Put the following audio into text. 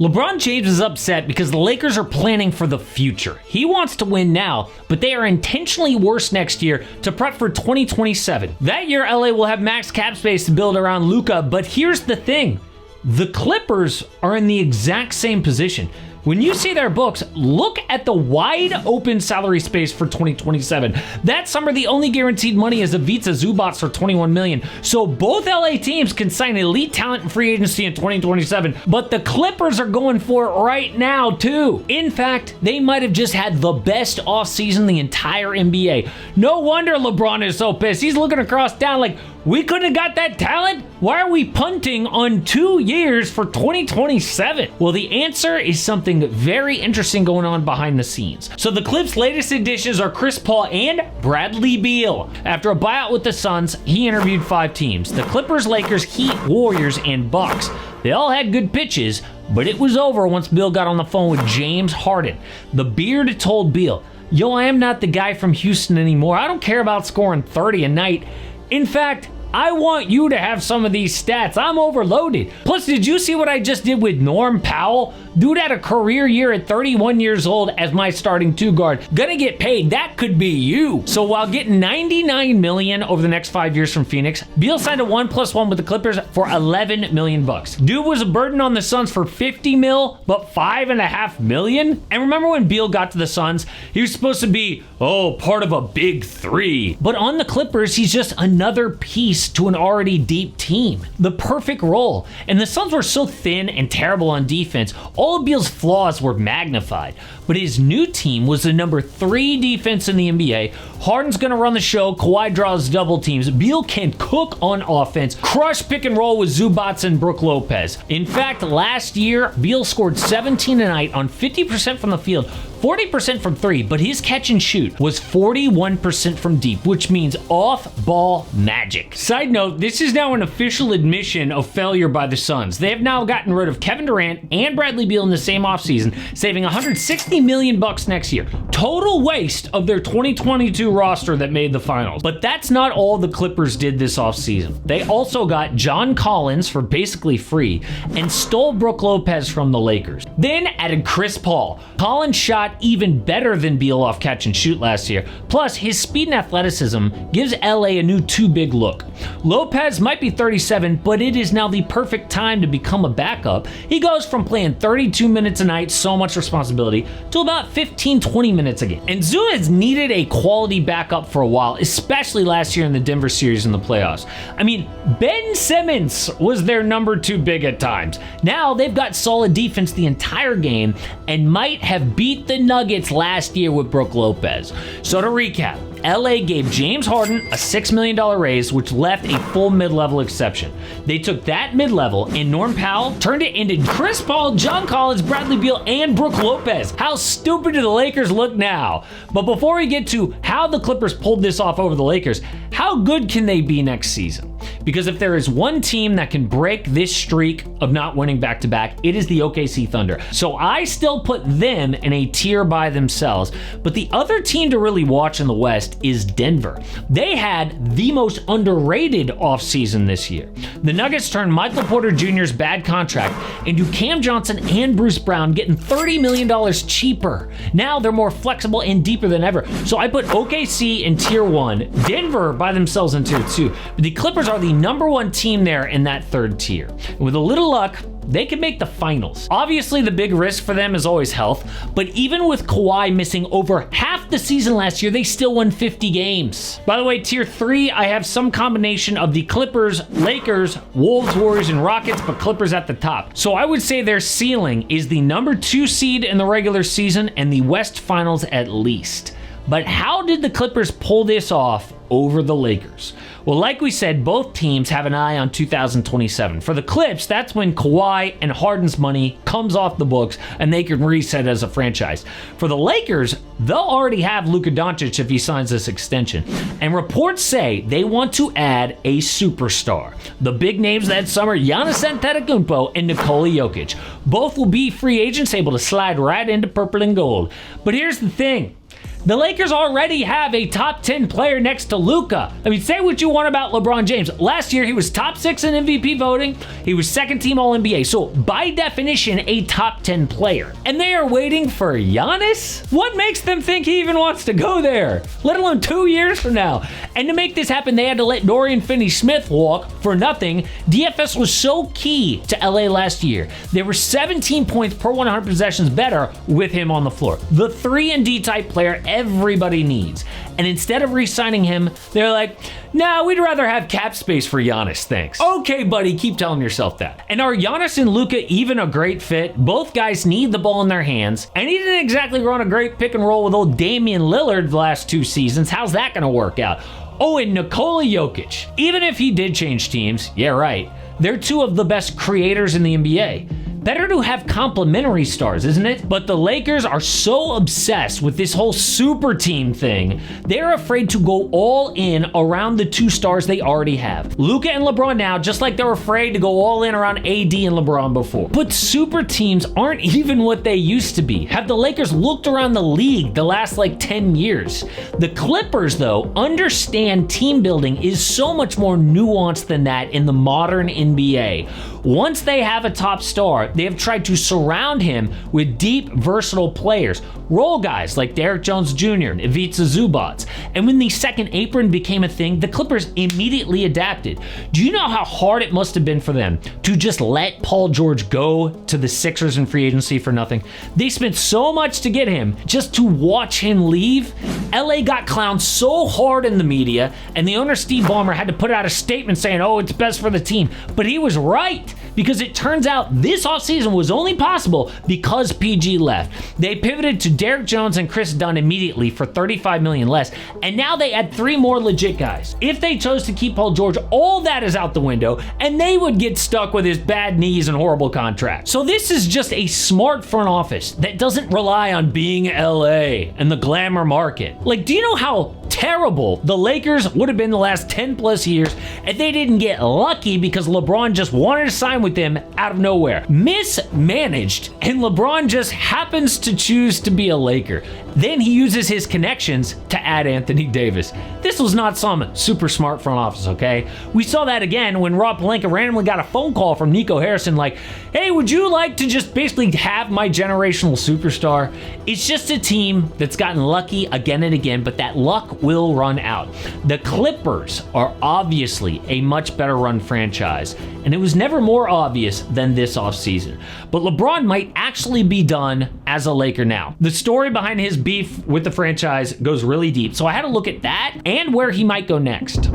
LeBron James is upset because the Lakers are planning for the future. He wants to win now, but they are intentionally worse next year to prep for 2027. That year, LA will have max cap space to build around Luka, but here's the thing. The Clippers are in the exact same position. When you see their books, look at the wide open salary space for 2027. That summer, the only guaranteed money is Ivica Zubac for $21 million. So both LA teams can sign elite talent in free agency in 2027, but the Clippers are going for it right now too. In fact, they might have just had the best offseason in the entire NBA. No wonder LeBron is so pissed. He's looking across town like, we couldn't have got that talent? Why are we punting on 2 years for 2027? Well, the answer is something very interesting going on behind the scenes. So the Clips' latest additions are Chris Paul and Bradley Beal. After a buyout with the Suns, he interviewed 5 teams: the Clippers, Lakers, Heat, Warriors, and Bucks. They all had good pitches, but it was over once Beal got on the phone with James Harden. The Beard told Beal, "Yo, I am not the guy from Houston anymore. I don't care about scoring 30 a night. In fact, I want you to have some of these stats. I'm overloaded. Plus, did you see what I just did with Norm Powell? Dude had a career year at 31 years old as my starting 2 guard. Gonna get paid. That could be you." So while getting $99 million over the next 5 years from Phoenix, Beal signed a 1+1 with the Clippers for $11 million. Dude was a burden on the Suns for $50 million, but $5.5 million? And remember when Beal got to the Suns, he was supposed to be, part of a big 3. But on the Clippers, he's just another piece to an already deep team. The perfect role. And the Suns were so thin and terrible on defense, all of Beal's flaws were magnified. But his new team was the number 3 defense in the NBA. Harden's gonna run the show, Kawhi draws double teams, Beal can cook on offense, crush pick and roll with Zubac and Brook Lopez. In fact, last year, Beal scored 17 a night on 50% from the field, 40% from 3, but his catch and shoot was 41% from deep, which means off-ball magic. Side note, this is now an official admission of failure by the Suns. They have now gotten rid of Kevin Durant and Bradley Beal in the same offseason, saving $160 million next year. Total waste of their 2022 roster that made the finals. But that's not all the Clippers did this offseason. They also got John Collins for basically free and stole Brook Lopez from the Lakers. Then added Chris Paul. Collins shot even better than Beal off catch and shoot last year. Plus, his speed and athleticism gives LA a new 2-big look. Lopez might be 37, but it is now the perfect time to become a backup. He goes from playing 32 minutes a night, so much responsibility, to about 15-20 minutes again. And Zoo has needed a quality backup for a while, especially last year in the Denver series in the playoffs. I mean, Ben Simmons was their number 2 big at times. Now they've got solid defense the entire game and might have beat the Nuggets last year with Brook Lopez. So to recap, LA gave James Harden a $6 million raise, which left a full mid-level exception. They took that mid-level and Norm Powell turned it into Chris Paul, John Collins, Bradley Beal, and Brook Lopez. How stupid do the Lakers look now? But before we get to how the Clippers pulled this off over the Lakers, how good can they be next season? Because if there is one team that can break this streak of not winning back-to-back, it is the OKC Thunder. So I still put them in a tier by themselves. But the other team to really watch in the West is Denver. They had the most underrated offseason this year. The Nuggets turned Michael Porter Jr.'s bad contract into Cam Johnson and Bruce Brown getting $30 million cheaper. Now they're more flexible and deeper than ever. So I put OKC in tier 1, Denver by themselves in tier 2. But the Clippers are the number 1 team there in that 3rd tier. And with a little luck, they can make the finals. Obviously, the big risk for them is always health, but even with Kawhi missing over half the season last year, they still won 50 games. By the way, tier 3, I have some combination of the Clippers, Lakers, Wolves, Warriors, and Rockets, but Clippers at the top. So I would say their ceiling is the number 2 seed in the regular season and the West Finals at least. But how did the Clippers pull this off over the Lakers? Well, like we said, both teams have an eye on 2027. For the Clips, that's when Kawhi and Harden's money comes off the books and they can reset as a franchise. For the Lakers, they'll already have Luka Doncic if he signs this extension. And reports say they want to add a superstar. The big names that summer, Giannis Antetokounmpo and Nikola Jokic. Both will be free agents able to slide right into purple and gold. But here's the thing. The Lakers already have a top 10 player next to Luka. I mean, say what you want about LeBron James. Last year, he was top 6 in MVP voting. He was second team All-NBA. So by definition, a top 10 player. And they are waiting for Giannis? What makes them think he even wants to go there? Let alone 2 years from now. And to make this happen, they had to let Dorian Finney-Smith walk for nothing. DFS was so key to LA last year. They were 17 points per 100 possessions better with him on the floor. The 3-and-D type player everybody needs. And instead of re-signing him, they're like, nah, we'd rather have cap space for Giannis, thanks. Okay, buddy, keep telling yourself that. And are Giannis and Luka even a great fit? Both guys need the ball in their hands, and he didn't exactly run a great pick and roll with old Damian Lillard the last 2 seasons. How's that gonna work out? Oh, and Nikola Jokic. Even if he did change teams, yeah, right, they're 2 of the best creators in the NBA. Better to have complementary stars, isn't it? But the Lakers are so obsessed with this whole super team thing, they're afraid to go all in around the 2 stars they already have. Luka and LeBron now, just like they're afraid to go all in around AD and LeBron before. But super teams aren't even what they used to be. Have the Lakers looked around the league the last 10 years? The Clippers, though, understand team building is so much more nuanced than that in the modern NBA. Once they have a top star, they have tried to surround him with deep, versatile players, role guys like Derrick Jones Jr. and Ivica Zubac. And when the second apron became a thing, the Clippers immediately adapted. Do you know how hard it must have been for them to just let Paul George go to the Sixers in free agency for nothing? They spent so much to get him. Just to watch him leave, LA got clowned so hard in the media, and the owner Steve Ballmer had to put out a statement saying, oh, it's best for the team. But he was right, because it turns out this offseason was only possible because PG left. They pivoted to Derrick Jones and Chris Dunn immediately for $35 million less, and now they add 3 more legit guys. If they chose to keep Paul George, all that is out the window, and they would get stuck with his bad knees and horrible contract. So this is just a smart front office that doesn't rely on being LA and the glamour market. Do you know how terrible the Lakers would have been the last 10 plus years if they didn't get lucky because LeBron just wanted to sign with them out of nowhere? Mismanaged, and LeBron just happens to choose to be a Laker. Then he uses his connections to add Anthony Davis. This was not some super smart front office, okay? We saw that again when Rob Pelinka randomly got a phone call from Nico Harrison like, hey, would you like to just basically have my generational superstar? It's just a team that's gotten lucky again and again, but that luck will run out. The Clippers are obviously a much better run franchise, and it was never more obvious than this offseason. But LeBron might actually be done as a Laker now. The story behind his beef with the franchise goes really deep, so I had to look at that and where he might go next.